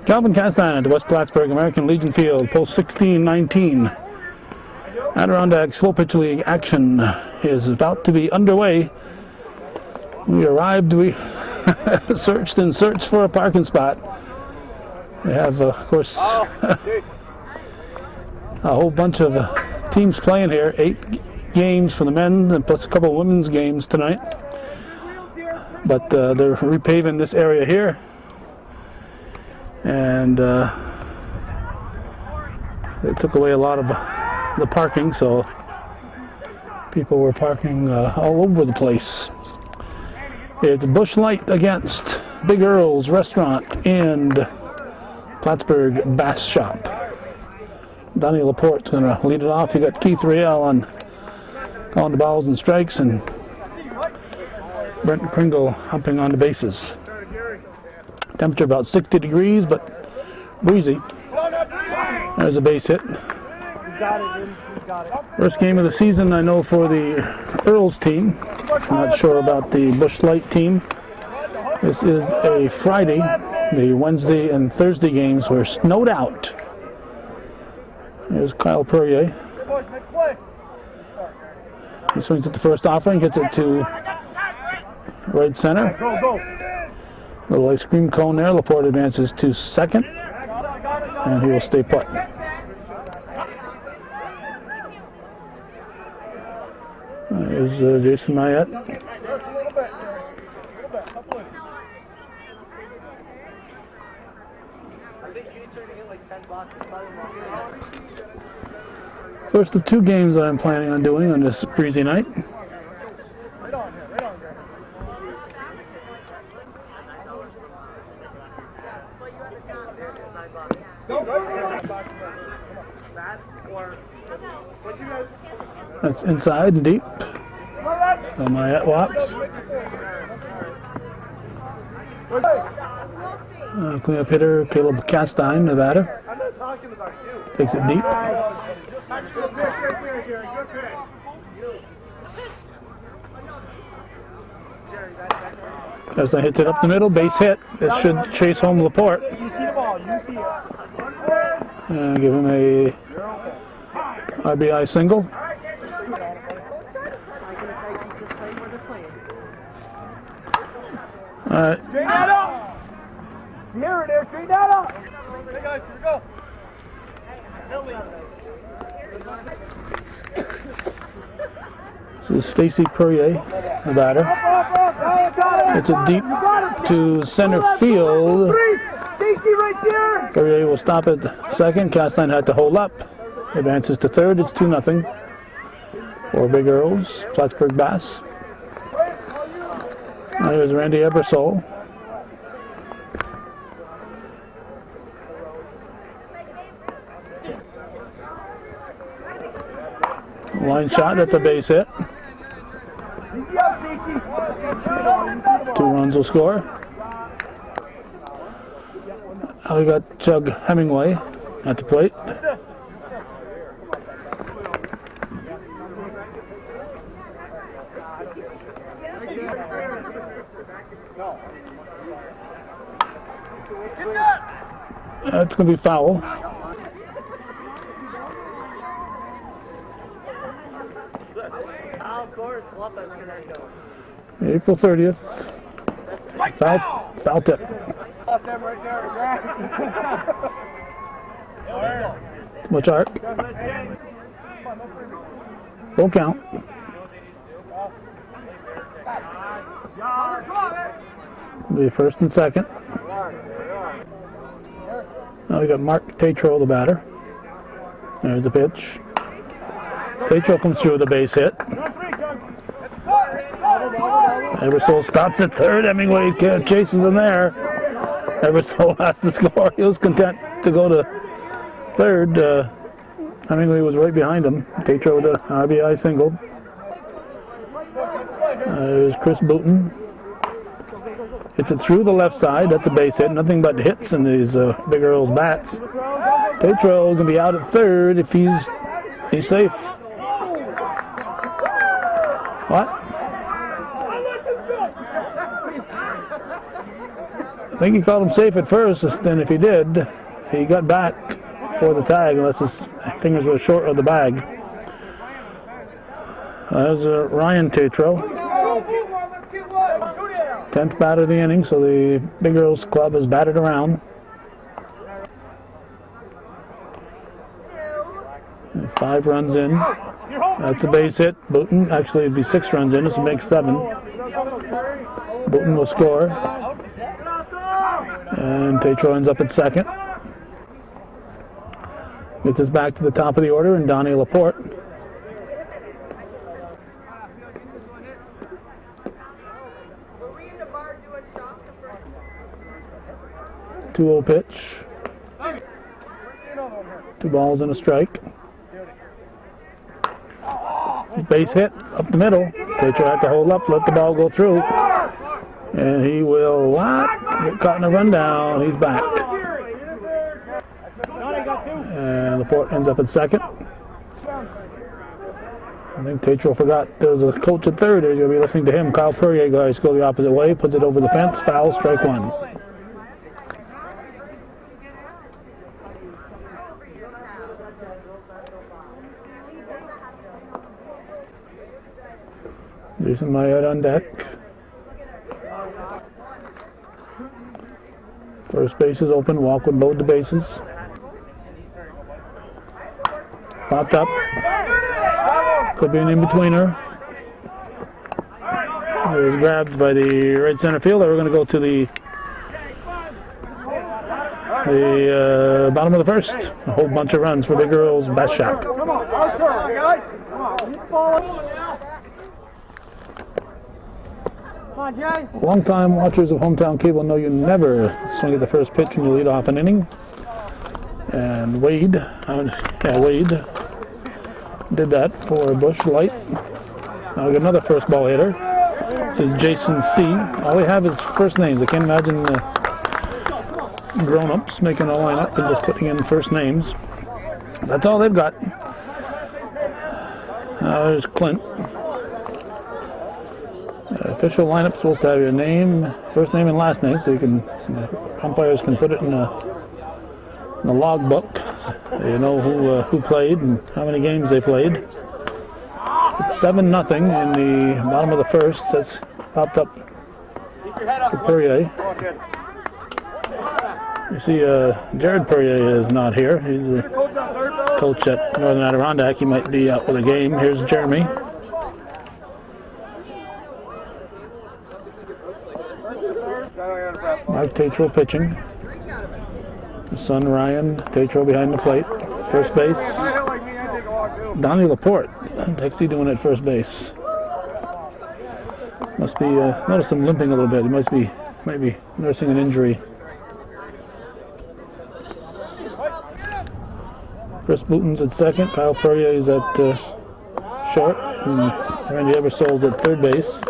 Calvin Castine at the West Plattsburgh American Legion Field, post 16-19. Adirondack Slow Pitch League action is about to be underway. We arrived, we searched and searched for a parking spot. We have, of course, a whole bunch of teams playing here. 8 games for the men and plus a couple of women's games tonight. But they're repaving this area here. And they took away a lot of the parking, so people were parking all over the place. It's Busch Lite against Big Earl's Restaurant and Plattsburgh Bass Shop. Donnie Laporte's going to lead it off. You got Keith Riel on the balls and strikes, and Brent Pringle humping on the bases. Temperature about 60 degrees, but breezy. There's a base hit. First game of the season, I know, for the Earl's team. I'm not sure about the Busch Lite team. This is a Friday. The Wednesday and Thursday games were snowed out. There's Kyle Perrier. He swings at the first offering, gets it to right center. Little ice cream cone there. Laporte advances to second, and he will stay put. There's Jason Mayette. First of 2 games that I'm planning on doing on this breezy night. That's inside and deep. Mayette walks. Cleanup hitter Caleb Castine, Nevada. Takes it deep. Castine hits it up the middle, base hit. This should chase home Laporte. And give him a RBI single. All right. Straighten that up. Here it is. Straighten that up. Hey guys, here we go. This is Stacy Perrier, the batter. It's a deep to center field. Perrier will stop at second. Castine had to hold up. Advances to third. It's 2-0 for Big Earl's Plattsburgh Bass. Now here's Randy Ebersole. Line shot, that's a base hit. 2 runs will score. Now we got Chug Hemingway at the plate. That's going to be foul. April 30th. Foul tip. Too much arc. Full count. Be first and second. Now we got Mark Tatro, the batter. There's the pitch. Tatro comes through with a base hit. Ebersole stops at third. Hemingway chases him there. Ebersole has to score. He was content to go to third. Hemingway was right behind him. Tatro with an RBI single. There's Chris Booten. Hits it through the left side. That's a base hit. Nothing but hits in these Big Earl's bats. Tatro going to be out at third if he's safe. What? I think he called him safe at first, then if he did, he got back for the tag unless his fingers were short of the bag. There's Ryan Tatro. 10th bat of the inning, so the Big Earls club has batted around. And 5 runs in. That's a base hit. Booten, actually it'd be 6 runs in, this will make 7. Booten will score. And Tatro ends up at second. Gets us back to the top of the order, and Donnie Laporte. Two-0 pitch. 2 balls and a strike. Base hit up the middle. Tatro had to hold up, let the ball go through. And he will get caught in a rundown. He's back. And Laporte ends up at second. I think Tatro forgot there was a coach at third. He's going to be listening to him. Kyle Perrier guys go the opposite way. Puts it over the fence. Foul, strike 1. Jason Mayette on deck. First base is open. Walk would load the bases. Popped up. Could be an in-betweener. It was grabbed by the right center fielder. We're going to go to the bottom of the first. A whole bunch of runs for Big Earl's best shot. Come on, guys. Come on, Jay. Long-time watchers of Hometown Cable know you never swing at the first pitch when you lead off an inning. And Wade did that for Busch Lite. Now we got another first ball hitter. This is Jason C. All they have is first names. I can't imagine grown-ups making a lineup and just putting in first names. That's all they've got. There's Clint. Official lineup's supposed to have your name, first name and last name, so you can umpires can put it in the log book. So you know who played and how many games they played. It's 7-0 in the bottom of the first. That's popped up for Perrier. You see Jared Perrier is not here. He's a coach at Northern Adirondack. He might be out with a game. Here's Jeremy. Mark Tatro pitching. His son Ryan Tatro behind the plate. First base. Donnie Laporte. What's he doing at first base? Must be notice him limping a little bit. He might be nursing an injury. Chris Booten's at second. Kyle Perrier is at short. And Randy Eversole's at third base.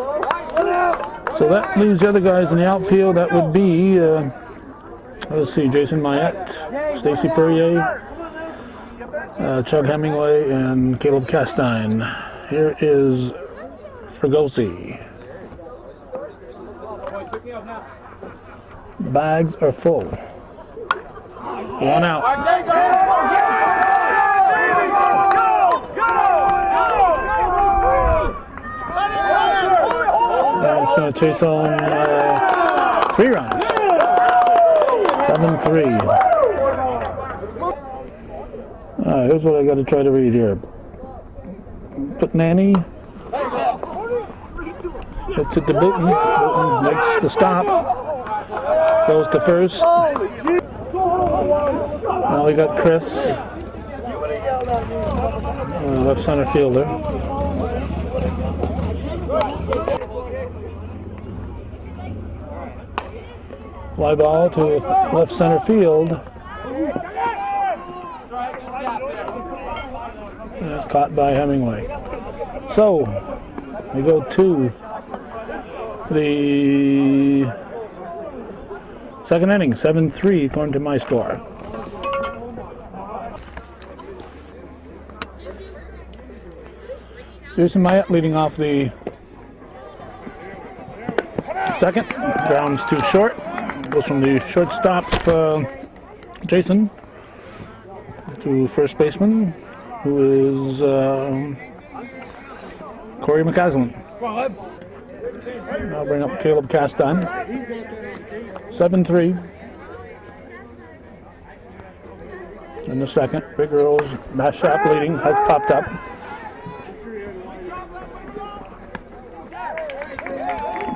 So that leaves the other guys in the outfield. That would be, let's see, Jason Mayette, Stacy Perrier, Chug Hemingway, and Caleb Castine. Here is Fregosi. Bags are full. 1 out. It's going to chase home 3 runs. 7-3. Here's what I got to try to read here. Put Nanny. Hits it to Booten. Booten makes the stop. Goes to first. Now we got Chris. Left center fielder. Fly ball to left center field. And it's caught by Hemingway. So, we go to the second inning, 7-3 according to my score. Jason Mayette leading off the second. Ground's too short. goes from the shortstop, Jason, to first baseman, who is Corey McCaslin. I'll bring up Caleb Castan. 7-3. In the second, Big Earl's Bass Shop leading has popped up.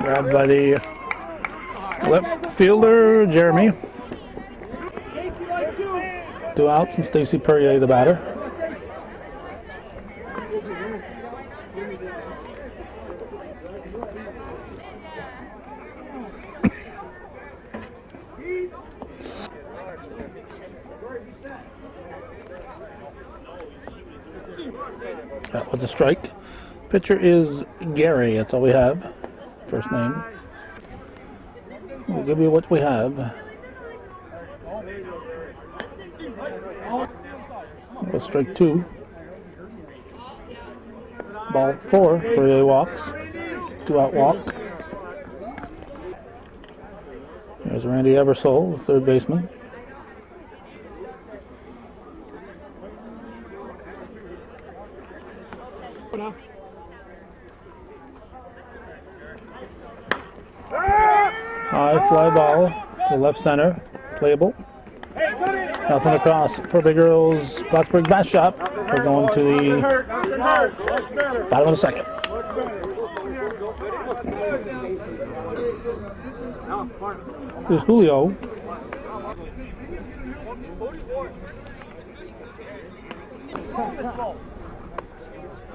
Grabbed by the left fielder, Jeremy. 2 outs, and Stacy Perrier, the batter. That was a strike. Pitcher is Gary. That's all we have. First name. We'll give you what we have. That was strike 2. Ball 4 for the walks. 2-out walk. There's Randy Eversole, third baseman. High fly ball to left center, playable. Nothing across for Big Earl's Plattsburgh Bass Shop. We're going to the bottom of the second. Here's Julio.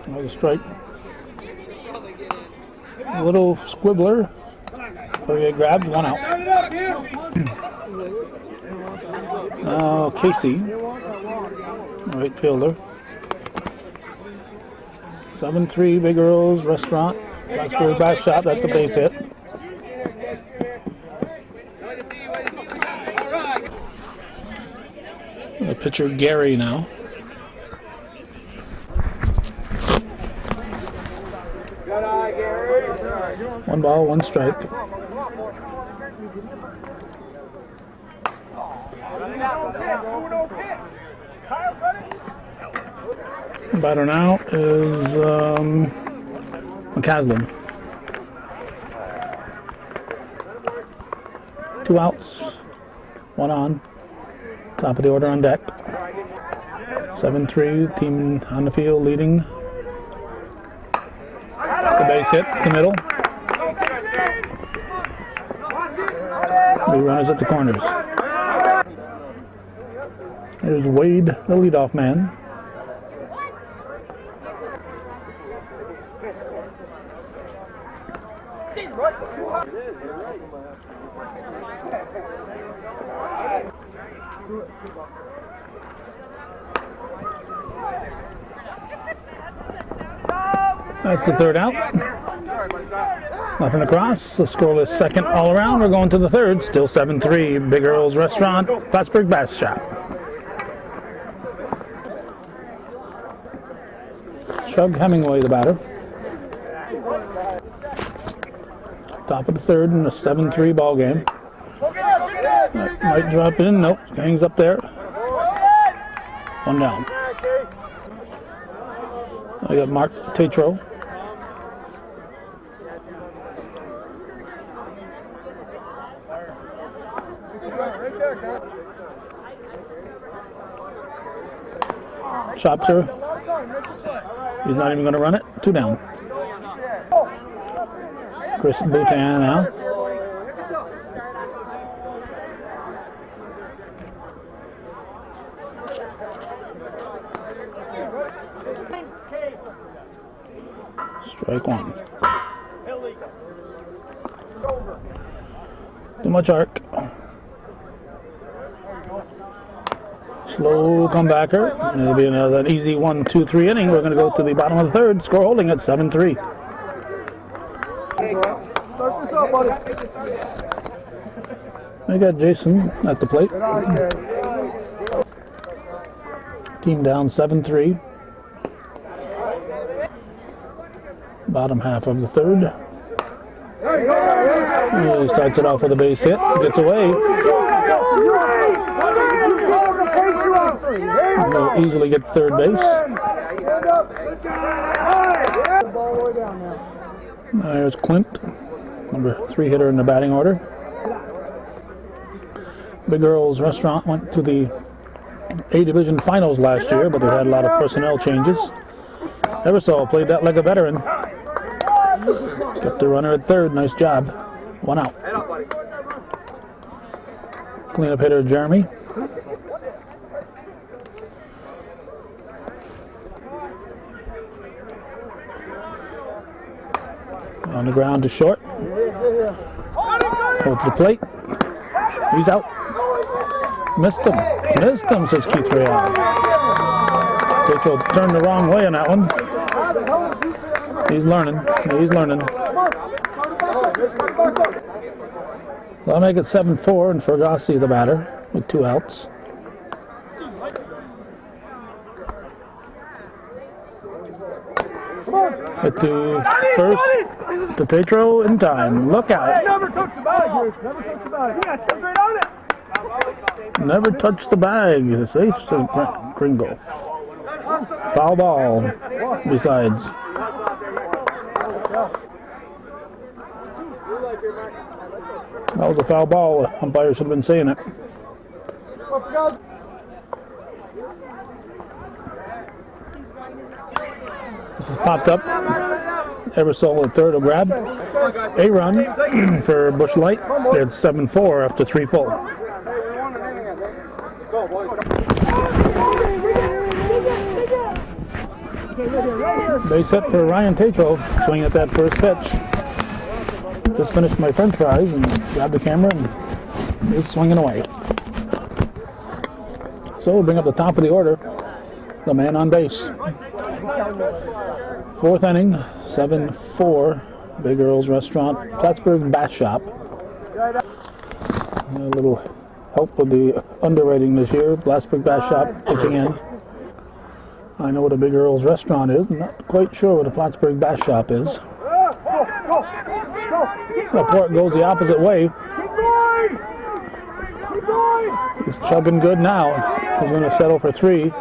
Another strike. A little squibbler. Perrier grabs, 1 out. Now Casey, right fielder. 7-3, Big Earl's Restaurant, Plattsburgh Bass Shop. That's a base hit. The pitcher Gary now. One ball, 1 strike. Batter now is McCaslin. 2 outs, 1 on. Top of the order on deck. 7-3, team on the field leading. The base hit, the middle. 3 runners at the corners. There's Wade, the leadoff man. That's the 3rd out. Nothing across. The scoreless second all around. We're going to the 3rd. Still 7-3. Big Earl's Restaurant, Plattsburgh Bass Shop. Chug Hemingway, the batter. Top of the 3rd in a 7-3 ball game. Might drop in. Nope. Hangs up there. 1 down. I got Mark Tatro. Chopper. He's not even going to run it. 2 down. Chris Boutin now. Strike 1. Too much arc. Slow comebacker. Maybe another easy 1-2-3 inning. We're going to go to the bottom of the 3rd. Score holding at 7-3. We got Jason at the plate. Team down 7-3. Bottom half of the 3rd. He starts it off with a base hit, gets away. He'll easily get third base. There's Clint, number 3 hitter in the batting order. Big Earl's Restaurant went to the A Division Finals last year, but they've had a lot of personnel changes. Eversole played that like a veteran. Kept the runner at third. Nice job. 1 out. Cleanup hitter Jeremy. On the ground to short. Hold to the plate. He's out. Missed him. Missed him, says Keith Real. Rachel turned the wrong way on that one. He's learning. He's learning. They'll make it 7-4, and Fergassi the batter with 2 outs. Hit to first. To Tatro in time. Look out. Never touch the bag, Never touch the bag. Yeah, step right on it. Never touch the bag. Safe, says Kringle. Foul ball. Besides. That was a foul ball. Umpire should have been saying it. This has popped up. Eversole at third will grab. A run for Busch Lite. It's 7-4 after 3 full. Base hit for Ryan Tatro. Swing at that first pitch. Just finished my french fries and grabbed the camera and he's swinging away. So we'll bring up the top of the order. The man on base. 4th inning, 7-4, Big Earl's Restaurant, Plattsburgh Bass Shop. A little help with the underwriting this year. Plattsburgh Bass Shop pitching in. I know what a Big Earl's Restaurant is. I'm not quite sure what a Plattsburgh Bass Shop is. Laporte goes the opposite way. He's chugging good now. He's going to settle for 3.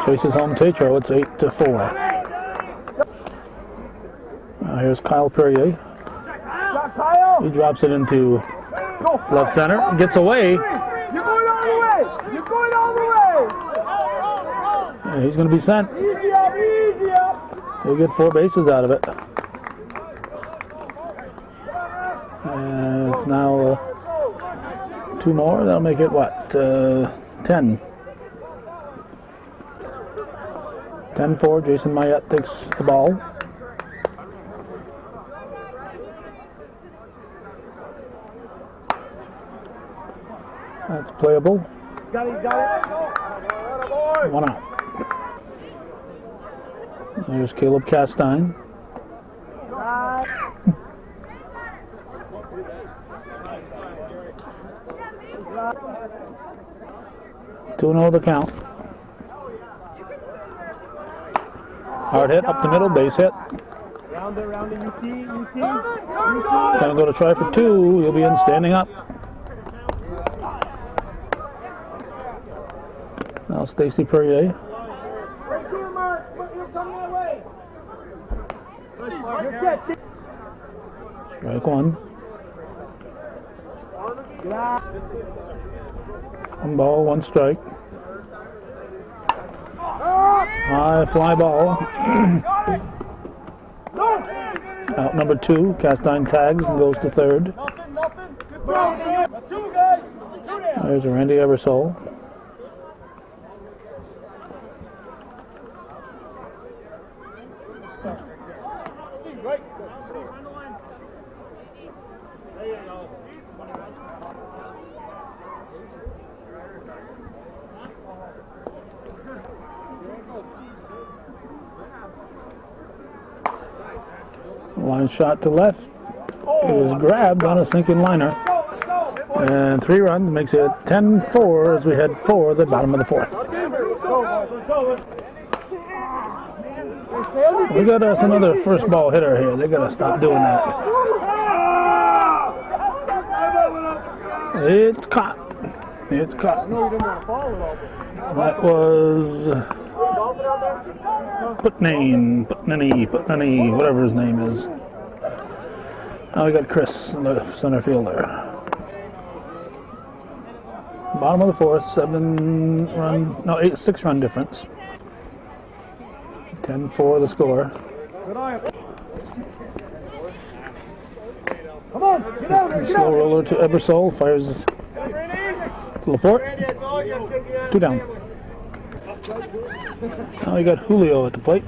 Chases home Tatro. It's 8-4. Here's Kyle Perrier. He drops it into left center. Gets away. You're going all the way. You're going all the way. And he's going to be sent. Easy up, easy up. He'll get 4 bases out of it. And it's now 2 more. That'll make it what? 10. 10-4. Jason Mayette takes the ball. That's playable. Got it. 1 out. There's Caleb Castine. 2-0 the count. Hard hit up the middle, base hit. Round it, you see. Gonna go to try for 2. He'll be in standing up. Now Stacy Perrier. Right here, Mark. You're coming that way. Strike 1. 1 ball, 1 strike. High fly ball. Out number 2. Castine tags and goes to third. There's Randy Eversole. Line shot to left. It was grabbed on a sinking liner. And 3 runs makes it 10-4 as we head for the bottom of the 4th. We got us another first ball hitter here. They got to stop doing that. It's caught. It's caught. That was Putney, whatever his name is. Now we got Chris, the center fielder. Bottom of the fourth, 6-run difference. 10-4 the score. Come on, get out. Slow roller to Ebersol, fires to Laporte. 2 down. Now we got Julio at the plate.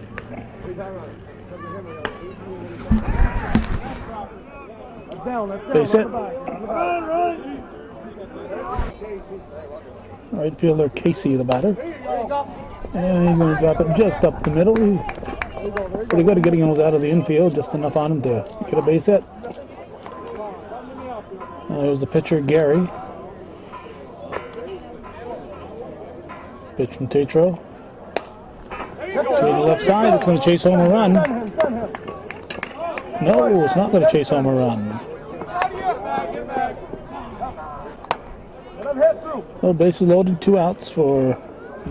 Base hit. Right fielder Casey, the batter. And he's going to drop it just up the middle. Pretty good at getting those out of the infield, just enough on him to get a base hit. There's the pitcher, Gary. Pitch from Tatro. To the left side, it's going to chase home a run. No, it's not going to chase home a run. So bases loaded, 2 outs for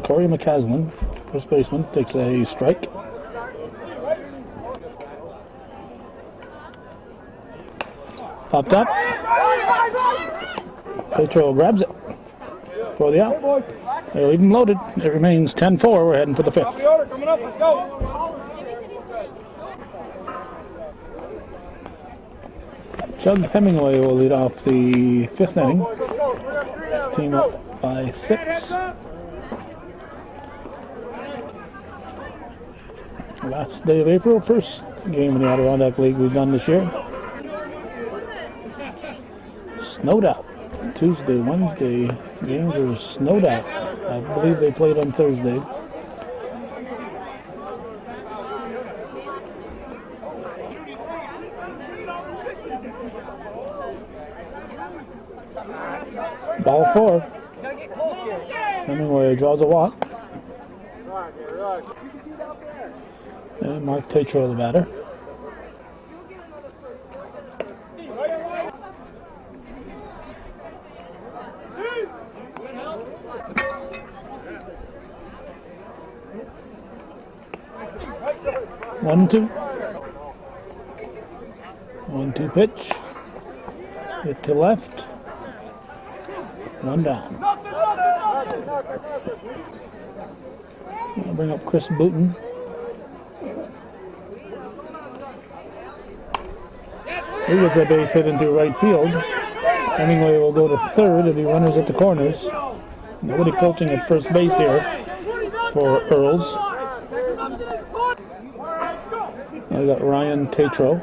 Corey McCaslin. First baseman takes a strike. Popped up. Tatro grabs it for the out. They're leaving loaded. It remains 10-4. We're heading for the 5th. Chug Hemingway will lead off the 5th inning. Team up by 6. Last day of April, first game in the Adirondack League we've done this year. Snowed out. Tuesday, Wednesday games are snowed out. I believe they played on Thursday. Ball 4. Hemingway draws a walk. And Mark Tatro, the batter. One, 2. 1-2 pitch. Hit to left. 1 down. I'll bring up Chris Booten. He gets a base hit into right field. Hemingway will go to third. There'll be runners at the corners. Nobody coaching at first base here for Earls. I got Ryan Tatro.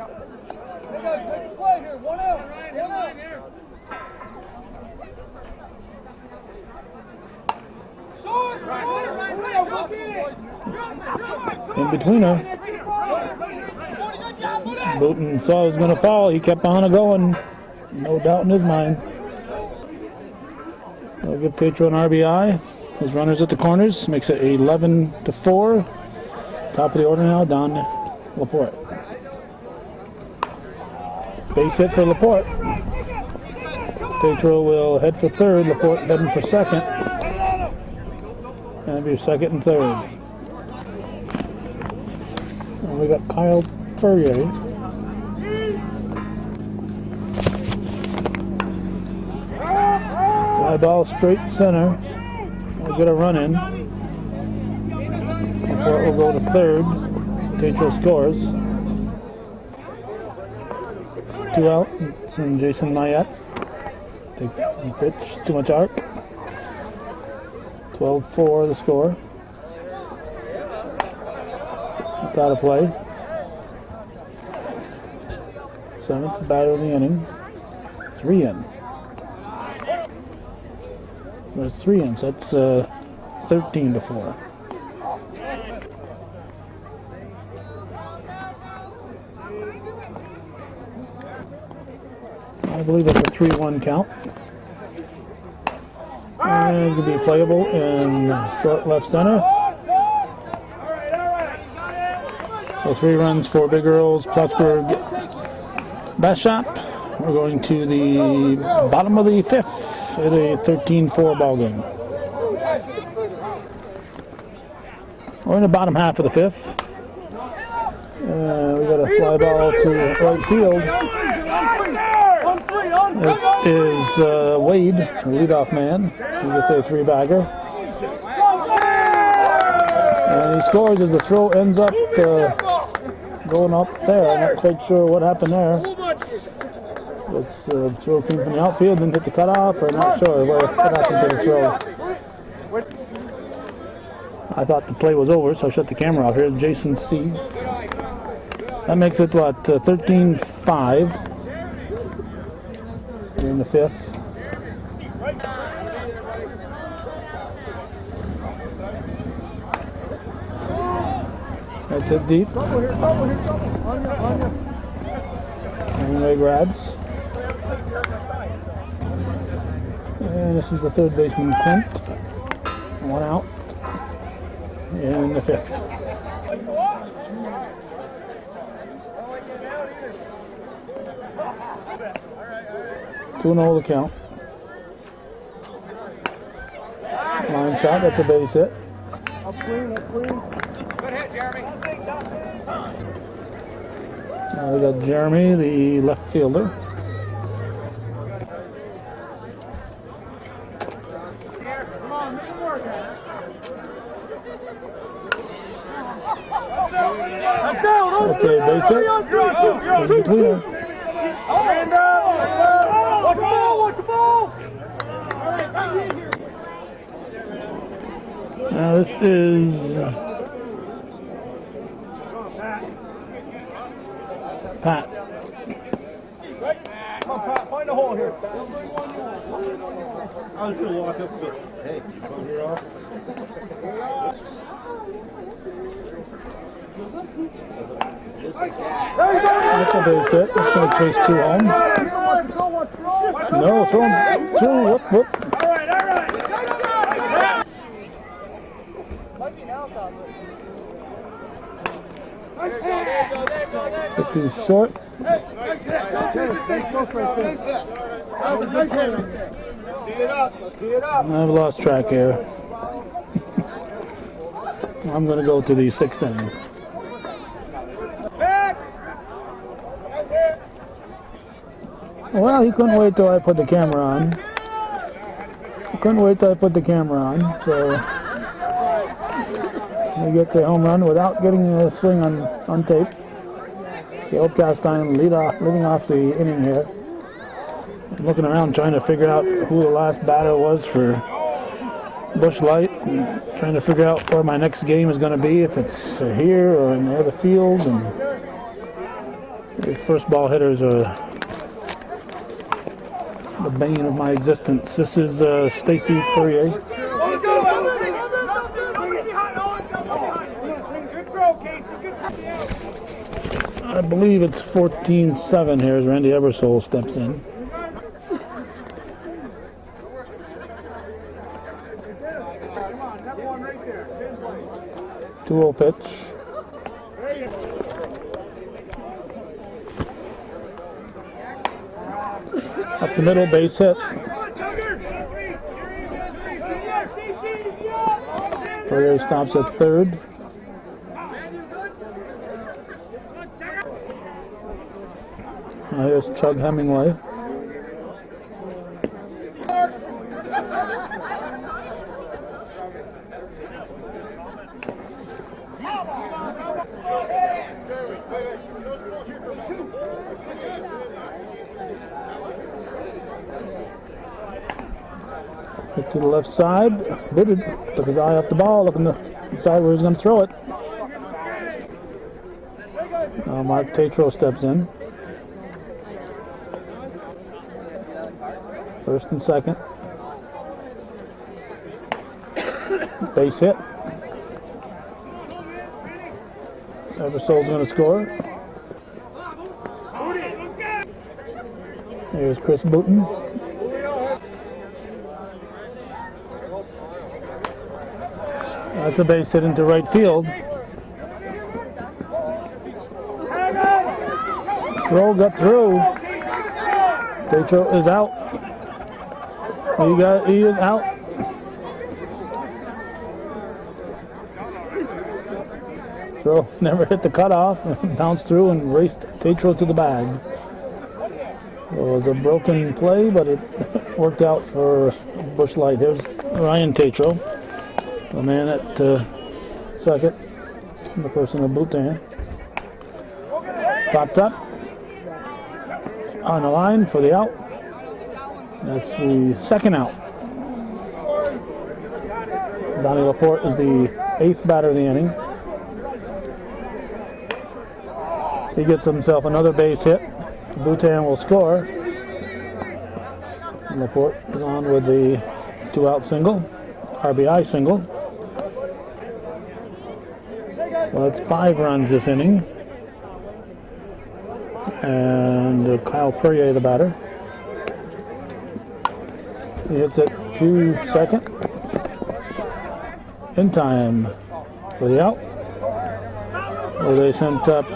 In betweener. Booten saw it was going to fall. He kept on going. No doubt in his mind. They'll give Tatro an RBI. His runners at the corners. Makes it 11-4. Top of the order now, down Laporte. Base hit for Laporte. Tatro will head for third. Laporte heading for second. And be second and third. And we got Kyle Furrier. Fly ball straight center. We'll get a run in. Laporte will go to third. Tatro scores. 2 out. It's in Jason Mayette. Take the pitch. Too much arc. 12-4 the score. It's out of play. 7th batter of the inning. 3 in. There's 3 in, so that's 13-4. I believe that's a 3-1 count. And it's going to be playable in short left center. So 3 runs for Big Earls, Plattsburgh, Bashop. We're going to the bottom of the fifth at a 13-4 ball game. We're in the bottom half of the fifth. We got a fly ball to right field. This is Wade, the leadoff man. He gets a three-bagger. And he scores as the throw ends up going up there. I'm not quite sure what happened there. It's the throw came from the outfield and hit the cutoff, or not sure what happened to the throw. I thought the play was over, so I shut the camera off. Here's Jason C. That makes it, what, 13-5 in the fifth. That's it deep. And Ray grabs. And this is the third baseman, Clint. One out in the fifth. 2-0 the count. Line shot, that's a base hit. Up clean. Good hit, Jeremy. Now we got Jeremy, the left fielder. Come on, make it work. Okay, base hit. There's between them. Watch the ball! Now this is Pat. Come on, Pat, find a hole here. I was going to walk up the... Hey, you come here off? That's a base hit. That's going to chase two home. No, throw him two. Whoop. All right. Get too short. Nice hit. Nice hit. Let's tee it up. I've lost track here. I'm going to go to the sixth inning. Well, he couldn't wait till I put the camera on. So he gets a home run without getting a swing on tape. The Outcast time leading off the inning here. I'm looking around trying to figure out who the last batter was for Busch Lite, and trying to figure out where my next game is going to be, if it's here or in the other field. And the first ball hitters are the bane of my existence. This is Stacy Perrier. I believe it's 14-7 here as Randy Ebersole steps in. Come on, that one right there. 2-0 pitch. Up the middle, base hit. Perrier stops at third. Here's Chug Hemingway. Hit to the left side, booted, took his eye off the ball, looking to decide where he's going to throw it. Now Mark Tatro steps in. First and second. Base hit. Eversole's going to score. Here's Chris Booten. That's a base hit into right field. Throw got through. Tetro is out. He is out. Earl never hit the cutoff, bounced through and raced Tetro to the bag. It was a broken play, but it worked out for Busch Lite. Here's Ryan Tetro, the man at second, the person in boot tan. Popped up on the line for the out. That's the second out. Donnie Laporte is the 8th batter of the inning. He gets himself another base hit. Boutin will score. Laporte is on with the 2-out single, RBI single. Well, that's 5 runs this inning. And Kyle Perrier, the batter. He hits it to second. In time for the out. Well, they sent up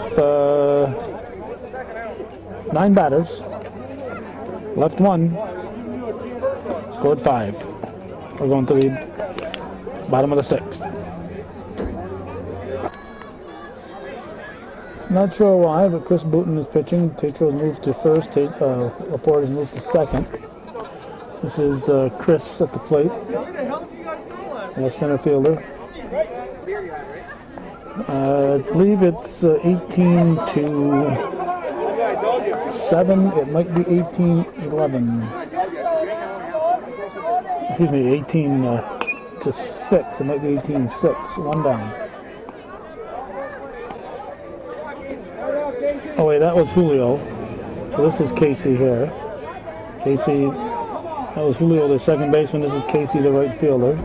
9 batters. Left 1. Scored 5. We're going to the bottom of the 6th. Not sure why, but Chris Boutin is pitching. Tetro has moved to first. Laporte has moved to second. This is Chris at the plate. Left center fielder. I believe it's 18 to 7. It might be 18-11. Excuse me, 18 to 6. It might be 18-6. 1 down. Oh wait, that was Julio. So this is Casey here. Casey, that was Julio, the second baseman. This is Casey, the right fielder.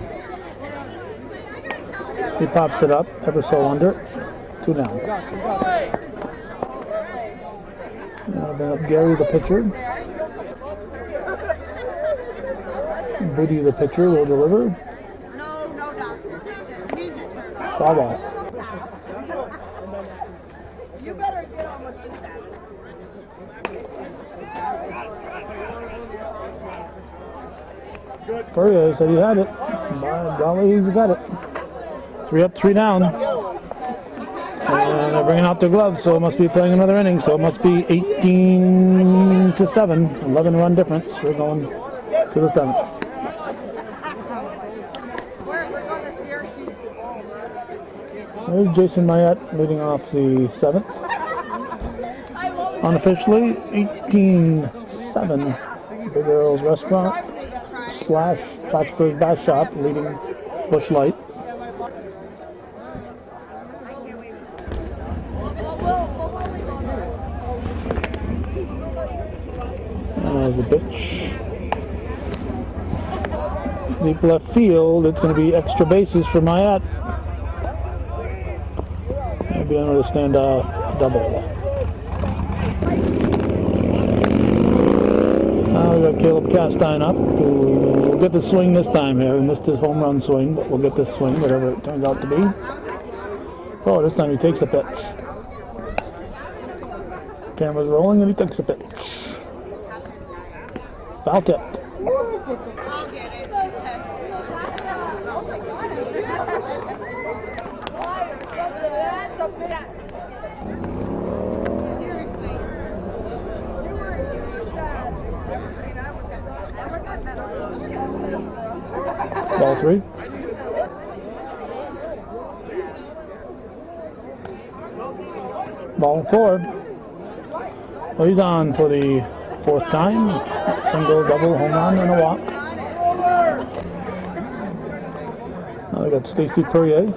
He pops it up, ever so under. 2 down. Now bring up Gary, the pitcher. Booty, the pitcher, will deliver. No, doctor. Need your turn. Foul ball. You better get on what she said. Perrier said he had it. By golly, he's got it. 3 up, 3 down. And they're bringing out their gloves, so it must be playing another inning. So it must be 18 to 7. 11-run difference. We're going to the 7th. We're going to Syracuse. There's Jason Mayette leading off the 7th. Unofficially, 18-7. Big Earl's Restaurant / Plattsburgh Bass Shop leading Busch Lite. There's the pitch. Deep left field. It's going to be extra bases for Mayette. Maybe another stand-out double. Now we got Caleb Castine up, who will get the swing this time here. He missed his home run swing, but we'll get this swing, whatever it turns out to be. Oh, this time he takes a pitch. Camera's rolling and he takes a pitch. Foul tip. I'll get it. Oh my God. That's a bit. Seriously. You were sad. I never got that on. Ball 3. Ball 4. Well, he's on for the 4th time. Single, double, home run, and a walk. Now we got Stacy Perrier. And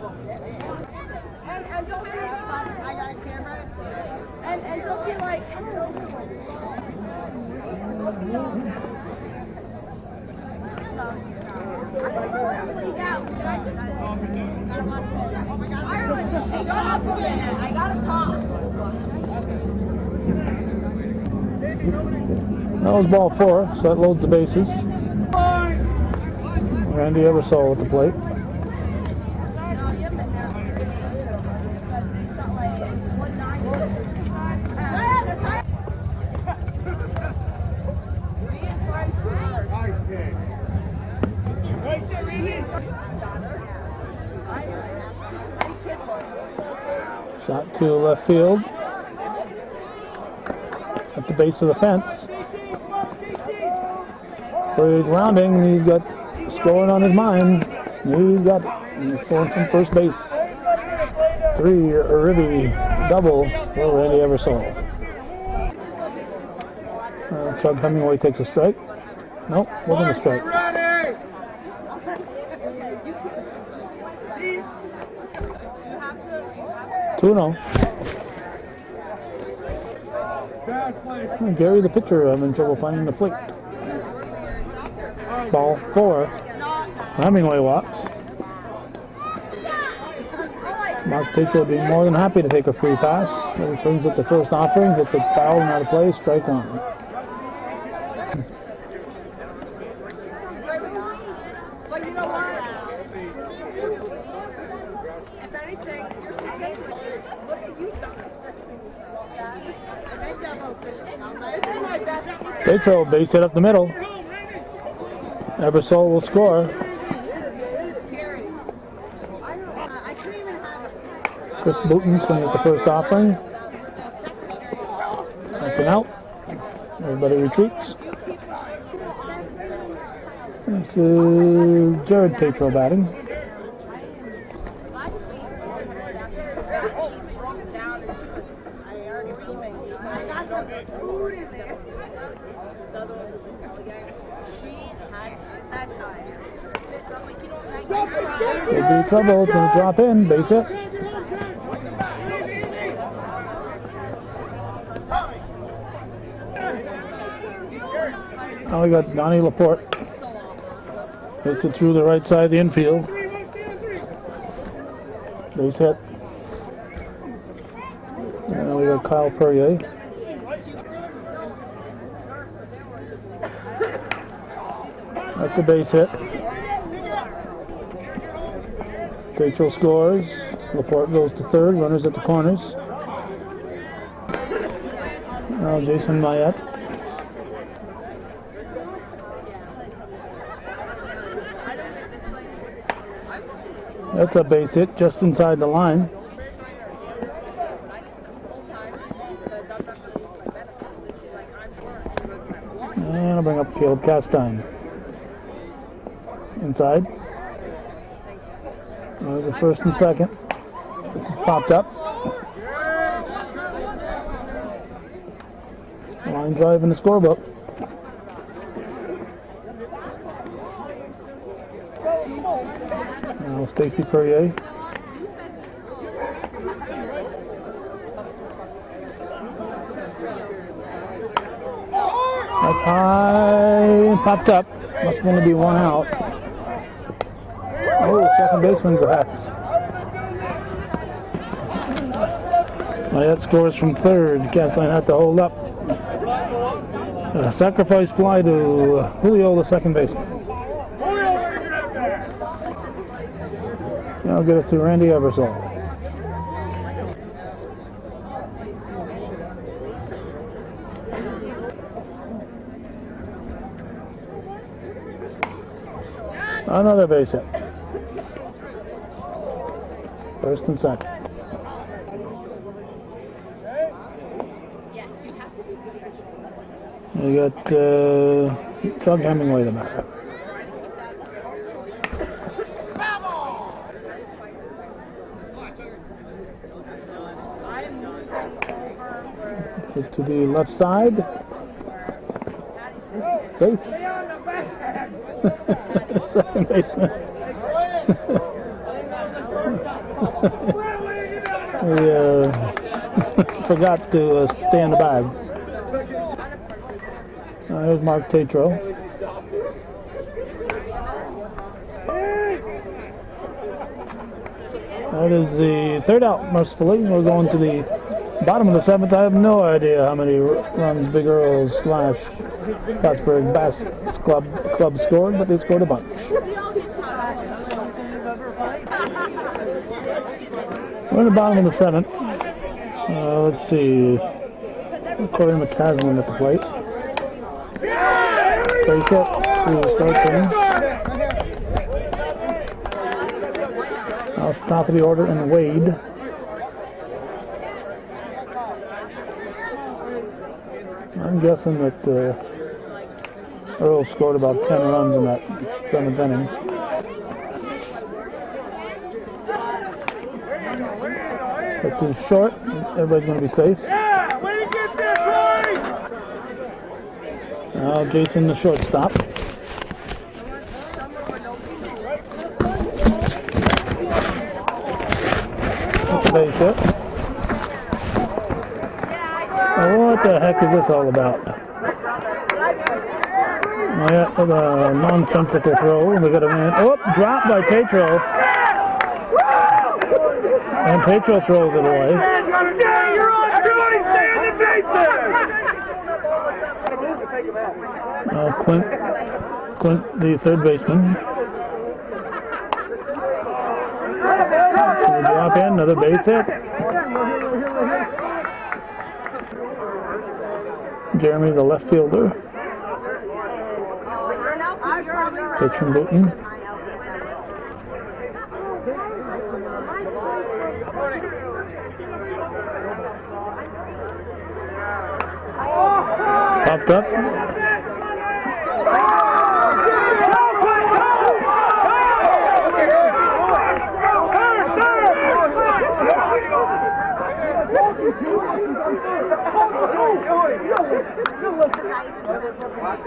don't be I got a camera. And don't be like. Oh my God. Shut up a minute. I gotta talk. That was ball 4, so that loads the bases. Randy Eversole at the plate. to left field at the base of the fence. So he's rounding. He's got scoring on his mind. He's got it. He's throwing from first base. 3 Ribby double for Randy Eversole. Chug Hemingway takes a strike. Nope, wasn't a strike. 2-0. Gary, the pitcher, having trouble finding the plate. Ball 4. Hemingway walks. Mark Tatro being more than happy to take a free pass. He returns at the first offering, gets it fouled and out of play, strike 1. But you know what? If anything, you're sitting. What have you done? This is my best. Tatro base hit up the middle. Eversole will score. Chris Booton swing at the first offering. That's an out. Everybody retreats. This is Jared Tatro batting. Could be trouble. It's going to drop in. Base hit. Now we got Donnie Laporte. Hits it through the right side of the infield. Base hit. And now we got Kyle Perrier. That's a base hit. Tatro scores. Laporte goes to third. Runners at the corners. Now Jason Mayette. That's a base hit just inside the line. And I'll bring up Caleb Castine. Inside. There's the first and second. This is popped up. Line drive in the scorebook. Now Stacy Perrier. That's high, popped up. Must only be 1 out. Oh, second baseman perhaps. Mayette scores from third. Castine had to hold up. A sacrifice fly to Julio, the second baseman. Now get us to Randy Eversole. Another base hit. First and second. We got Doug Hemingway the batter. To the left side. Safe. Second baseman. We forgot to stay in the bag. There's Mark Tatro. That is the third out, mercifully. We're going to the bottom of the 7th. I have no idea how many runs Big Earl / Plattsburgh Bass Club scored, but they scored a bunch. We're in the bottom of the 7th. Let's see. Corey McCaslin at the plate. Base hit to the start inning. Now it's top of the order, and Wade. I'm guessing that Earl scored about 10 runs in that 7th inning. Put this short. Everybody's going to be safe. Yeah, way to get there, Troy! Now Jason, the shortstop. That's a base hit. Now, what the heck is this all about? Oh, yeah, a nonsensical throw. We got a man. Oh, dropped by Tatro. And Tatro throws it away. Jay, you're on, Troy! Stay on the bases! Now Clint, the third baseman. Gonna drop in, another base hit. Jeremy, the left fielder. Pitch from Booten. Popped up.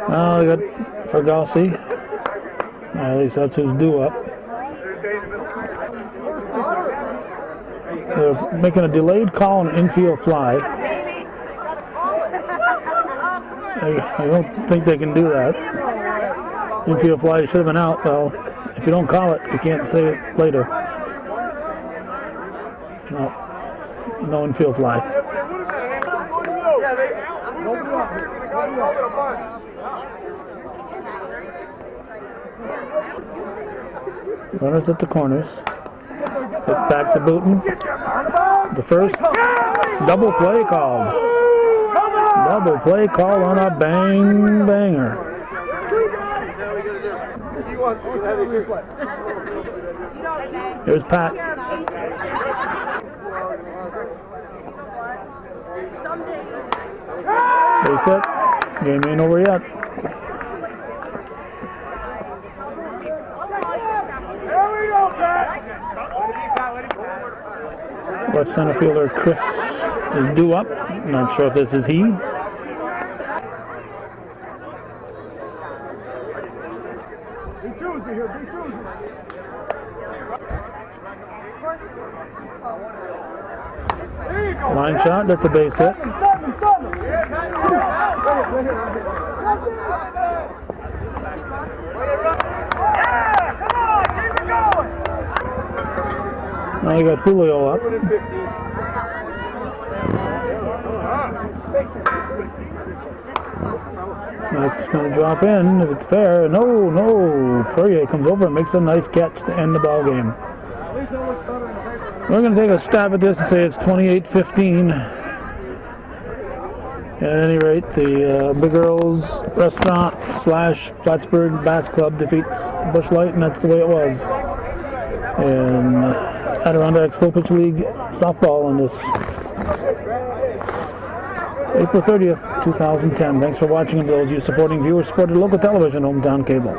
Now we got Fergalsi. At least that's who's due up. They're making a delayed call on an infield fly. I don't think they can do that. Infield fly should have been out. Well, if you don't call it, you can't say it later. No infield fly. Runners at the corners. Hit back to Booten. The first double play called. Double play called on a banger. Here's Pat. Base hit. Game ain't over yet. Left center fielder Chris is due up. Not sure if this is he. Line shot, that's a base hit. Now you got Julio up. That's going to drop in if it's fair. No. Perrier comes over and makes a nice catch to end the ball game. We're going to take a stab at this and say it's 28-15. At any rate, the Big Earl's Restaurant / Plattsburgh Bass Club defeats Busch Lite, and that's the way it was. And Adirondack Full Pitch League softball on this April 30th, 2010. Thanks for watching, and those of you supporting viewers supported local television, hometown cable.